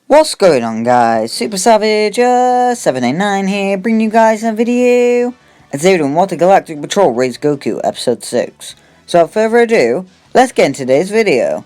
What's going on, guys? Super Savage 789 here, bringing you guys a video. And today we're doing What the Galactic Patrol Raised Goku, episode 6. So without further ado, let's get into today's video.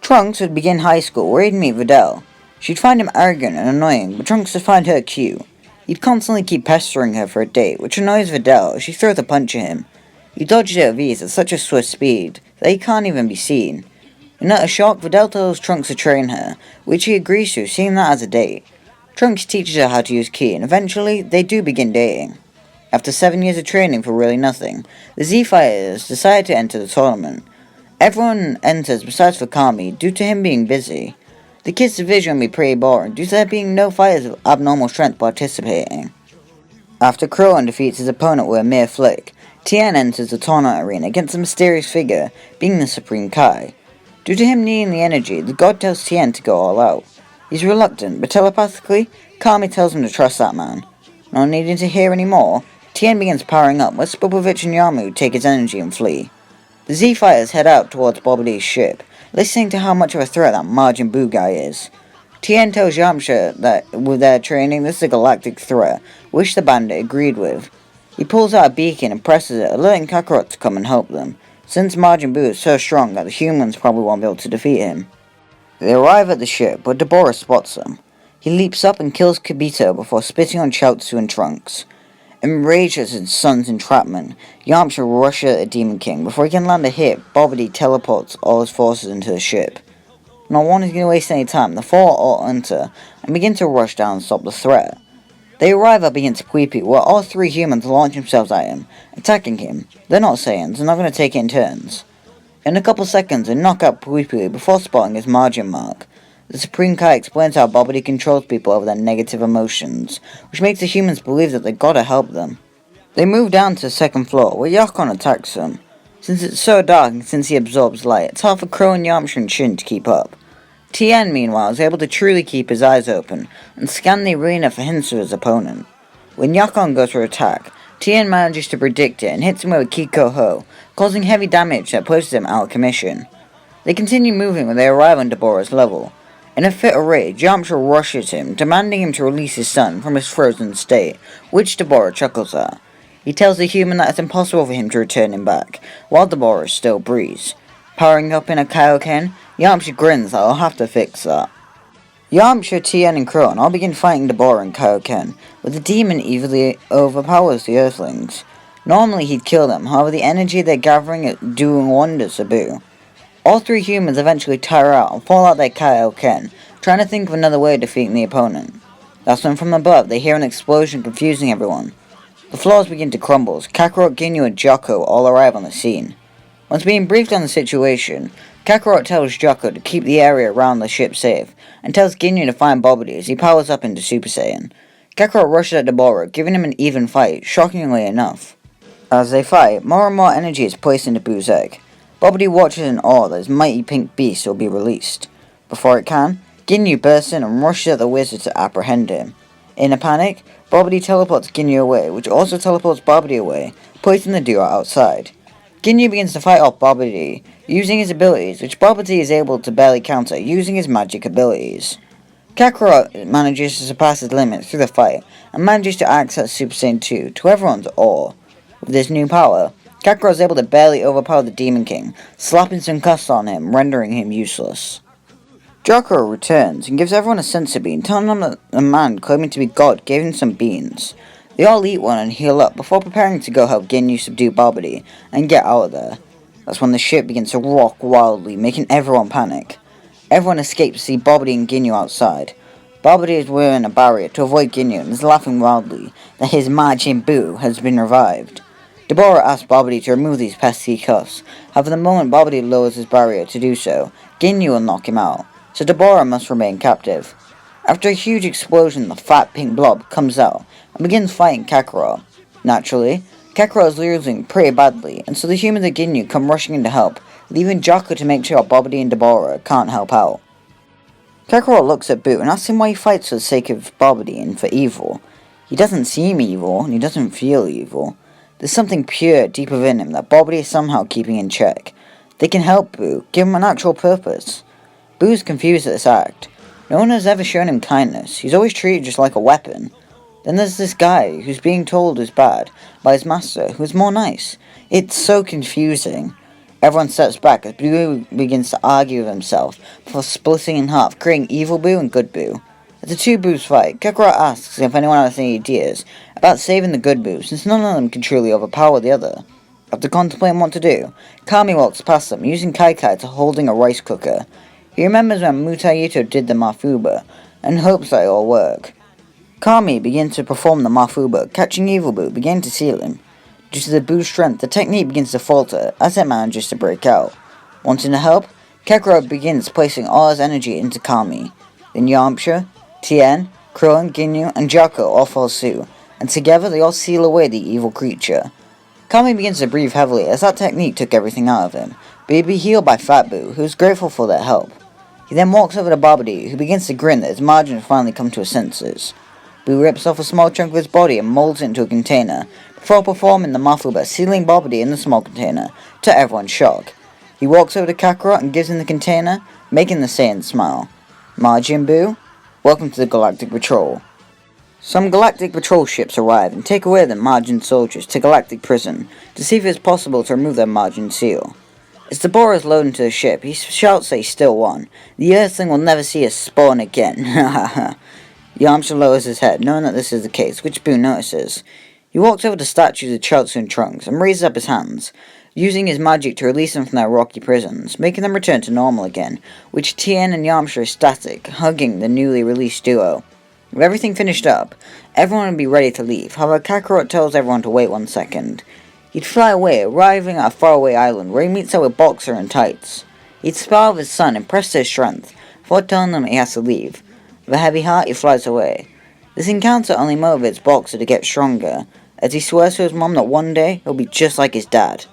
Trunks would begin high school where he'd meet Videl. She'd find him arrogant and annoying, but Trunks would find her cute. He'd constantly keep pestering her for a date, which annoys Videl as she throws a punch at him. He dodges out of ease at such a swift speed that he can't even be seen. In utter shock, Videl tells Trunks to train her, which he agrees to, seeing that as a date. Trunks teaches her how to use ki, and eventually, they do begin dating. After 7 years of training for really nothing, the Z-Fighters decide to enter the tournament. Everyone enters besides for Kami, due to him being busy. The kids' division will be pretty boring, due to there being no fighters of abnormal strength participating. After Krillin defeats his opponent with a mere flick, Tien enters the tournament arena against a mysterious figure, being the Supreme Kai. Due to him needing the energy, the god tells Tien to go all out. He's reluctant, but telepathically, Kami tells him to trust that man. Not needing to hear any more, Tien begins powering up, where Spopovich and Yamu take his energy and flee. The Z-Fighters head out towards Babidi's ship, listening to how much of a threat that Majin Buu guy is. Tien tells Yamcha that with their training, this is a galactic threat, which the bandit agreed with. He pulls out a beacon and presses it, alerting Kakarot to come and help them, since Majin Buu is so strong that the humans probably won't be able to defeat him. They arrive at the ship, but Dabura spots them. He leaps up and kills Kibito before spitting on Chaozu and Trunks. Enraged at his son's entrapment, Yamcha rushes at the Demon King. Before he can land a hit, Babidi teleports all his forces into the ship. Not wanting to waste any time, the four all enter and begin to rush down and stop the threat. They arrive up against Puipi, where all three humans launch themselves at him, attacking him. They're not Saiyans, and not going to take it in turns. In a couple seconds, they knock out Puipi before spotting his margin mark. The Supreme Kai explains how Babidi controls people over their negative emotions, which makes the humans believe that they gotta help them. They move down to the second floor, where Yakon attacks them. Since it's so dark and since he absorbs light, it's hard for Krillin, Yamcha, and Shin to keep up. Tien, meanwhile, is able to truly keep his eyes open and scan the arena for hints of his opponent. When Yakon goes for attack, Tien manages to predict it and hits him with a kickoff, causing heavy damage that places him out of commission. They continue moving when they arrive on Dabura's level. In a fit of rage, Yamcha rushes him, demanding him to release his son from his frozen state, which Dabura chuckles at. He tells the human that it's impossible for him to return him back, while Dabura still breathes. Powering up in a Kaio-ken, Yamcha grins that I'll have to fix that. Yamcha, Tien, and Krillin all begin fighting Dabura and Kaio-ken, but the demon evilly overpowers the Earthlings. Normally he'd kill them, however the energy they're gathering is doing wonders to Buu. All three humans eventually tire out and fall out their Kaio-ken, trying to think of another way of defeating the opponent. That's when from above they hear an explosion confusing everyone. The floors begin to crumble as Kakarot, Ginyu, and Jocko all arrive on the scene. Once being briefed on the situation, Kakarot tells Jocko to keep the area around the ship safe, and tells Ginyu to find Babidi as he powers up into Super Saiyan. Kakarot rushes at Dabura, giving him an even fight, shockingly enough. As they fight, more and more energy is placed into Buu's egg. Babidi watches in awe that his mighty pink beast will be released. Before it can, Ginyu bursts in and rushes at the wizard to apprehend him. In a panic, Babidi teleports Ginyu away, which also teleports Babidi away, placing the duo outside. Ginyu begins to fight off Babidi, using his abilities, which Babidi is able to barely counter using his magic abilities. Kakarot manages to surpass his limits through the fight, and manages to access Super Saiyan 2 to everyone's awe. With this new power, Kakarot is able to barely overpower the Demon King, slapping some cuffs on him, rendering him useless. Jocko returns and gives everyone a senzu bean, telling them that a man claiming to be God gave him some beans. They all eat one and heal up before preparing to go help Ginyu subdue Babidi and get out of there. That's when the ship begins to rock wildly, making everyone panic. Everyone escapes to see Babidi and Ginyu outside. Babidi is wearing a barrier to avoid Ginyu and is laughing wildly that his Majin Buu has been revived. Dabura asks Babidi to remove these pesky cuffs, however the moment Babidi lowers his barrier to do so, Ginyu will knock him out, so Dabura must remain captive. After a huge explosion, the fat pink blob comes out and begins fighting Kakarot. Naturally, Kakarot is losing pretty badly, and so the humans and Ginyu come rushing in to help, leaving Jocko to make sure Babidi and Dabura can't help out. Kakarot looks at Buu and asks him why he fights for the sake of Babidi and for evil. He doesn't seem evil, and he doesn't feel evil. There's something pure deep within him that Babidi is somehow keeping in check. They can help Buu, give him an actual purpose. Buu's confused at this act. No one has ever shown him kindness. He's always treated just like a weapon. Then there's this guy who's being told is bad by his master, who's more nice. It's so confusing. Everyone steps back as Buu begins to argue with himself before splitting in half, creating Evil Buu and Good Buu. As the two Boos fight, Kakarot asks if anyone has any ideas about saving the Good Buu, since none of them can truly overpower the other. After contemplating what to do, Kami walks past them, using Kai to holding a rice cooker. He remembers when Mutayito did the Mafuba, and hopes that it will work. Kami begins to perform the Mafuba, catching Evil Buu, beginning to seal him. Due to the Buu's strength, the technique begins to falter as it manages to break out. Wanting to help, Kakarot begins placing all his energy into Kami. Then Yamcha, Tien, Krillin, Ginyu, and Jaco all fall suit, and together they all seal away the evil creature. Kami begins to breathe heavily as that technique took everything out of him, but he'd be healed by Fat Buu, who is grateful for their help. He then walks over to Babidi, who begins to grin that his Majin has finally come to his senses. Buu rips off a small chunk of his body and molds it into a container, before performing the Mafuba, sealing Babidi in the small container, to everyone's shock. He walks over to Kakarot and gives him the container, making the Saiyan smile. Majin Buu, welcome to the Galactic Patrol. Some Galactic Patrol ships arrive and take away the Majin soldiers to Galactic Prison to see if it's possible to remove their Majin seal. As Dabura is loaded into the ship, he shouts that he still won. The Earthling will never see us spawn again. Yamcha lowers his head, knowing that this is the case, which Buu notices. He walks over to statues of Chaozu and Trunks and raises up his hands, using his magic to release them from their rocky prisons, making them return to normal again, which Tien and Yamcha are ecstatic, hugging the newly released duo. With everything finished up, everyone would be ready to leave. However, Kakarot tells everyone to wait 1 second. He'd fly away, arriving at a faraway island where he meets up with Boxer and Tights. He'd spar with his son, impressed his strength, before telling them he has to leave. With a heavy heart, he flies away. This encounter only motivates Boxer to get stronger, as he swears to his mom that one day he'll be just like his dad.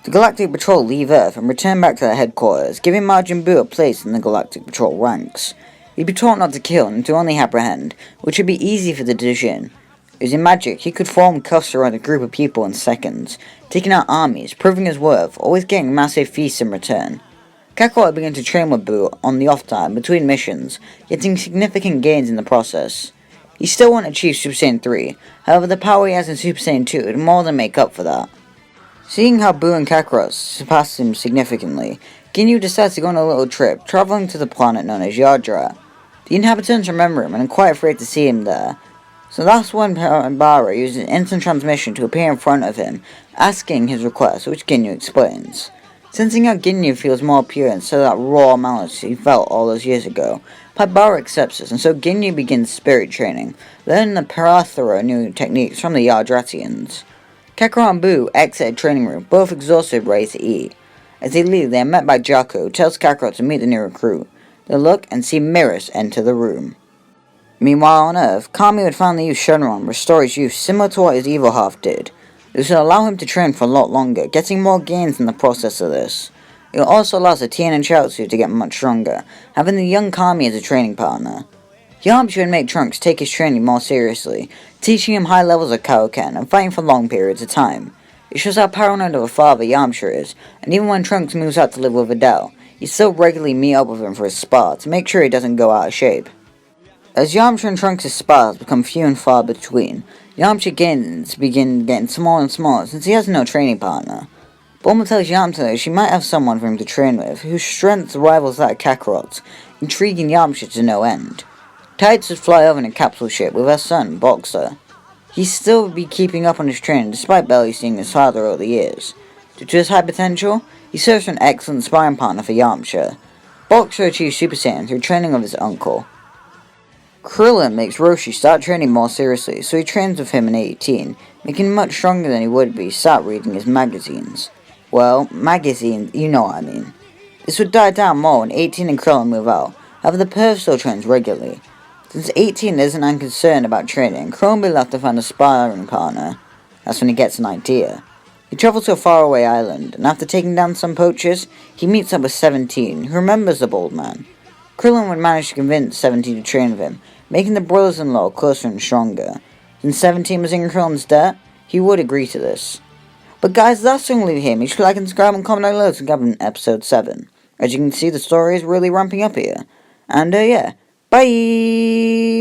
The Galactic Patrol leave Earth and return back to their headquarters, giving Majin Buu a place in the Galactic Patrol ranks. He'd be taught not to kill and to only apprehend, which would be easy for the Dijin. Using magic, he could form cuffs around a group of people in seconds, taking out armies, proving his worth, always getting massive feasts in return. Kakarot began to train with Buu on the off time between missions, getting significant gains in the process. He still won't achieve Super Saiyan 3, however the power he has in Super Saiyan 2 would more than make up for that. Seeing how Buu and Kakarot surpassed him significantly, Ginyu decides to go on a little trip, travelling to the planet known as Yardrat. The inhabitants remember him and are quite afraid to see him there. So that's when Dabura uses instant transmission to appear in front of him, asking his request, which Ginyu explains. Sensing how Ginyu feels more pure instead of that raw malice he felt all those years ago, Dabura accepts this, and so Ginyu begins spirit training, learning the plethora of new techniques from the Yardratians. Kakarot and Buu exit a training room, both exhausted, ready to eat. As they leave, they are met by Jaco, who tells Kakarot to meet the new recruit. They look and see Mirrors enter the room. Meanwhile on Earth, Kami would finally use Shenron, restore his youth similar to what his evil half did. This will allow him to train for a lot longer, getting more gains in the process of this. It also allows the Tien and Chaozu to get much stronger, having the young Kami as a training partner. Yamcha would make Trunks take his training more seriously, teaching him high levels of Kaio-ken and fighting for long periods of time. It shows how paranoid of a father Yamcha is, and even when Trunks moves out to live with Videl, he still regularly meet up with him for his spar to make sure he doesn't go out of shape. As Yamcha and Trunks' spars become few and far between, Yamcha gains begin getting smaller and smaller since he has no training partner. Bulma tells Yamcha that she might have someone for him to train with, whose strength rivals that of Kakarot's, intriguing Yamcha to no end. Tights would fly over in a capsule ship with her son, Boxer. He'd still be keeping up on his training despite barely seeing his father over the years. Due to his high potential, he serves as an excellent sparring partner for Yamcha. Boxer achieves Super Saiyan through training with his uncle. Krillin makes Roshi start training more seriously, so he trains with him in 18, making him much stronger than he would be sat reading his magazines. Well, magazines, you know what I mean. This would die down more when 18 and Krillin move out, however the Perv still trains regularly. Since 18 isn't unconcerned about training, Krillin will be left to find a sparring partner. That's when he gets an idea. He travels to a faraway island, and after taking down some poachers, he meets up with 17, who remembers the bald man. Krillin would manage to convince 17 to train with him, making the brothers-in-law closer and stronger. Since 17 was in Krillin's debt, he would agree to this. But guys, that's the only here. Make sure to like and subscribe and comment down below to cover in episode 7. As you can see, the story is really ramping up here. And yeah, Bye!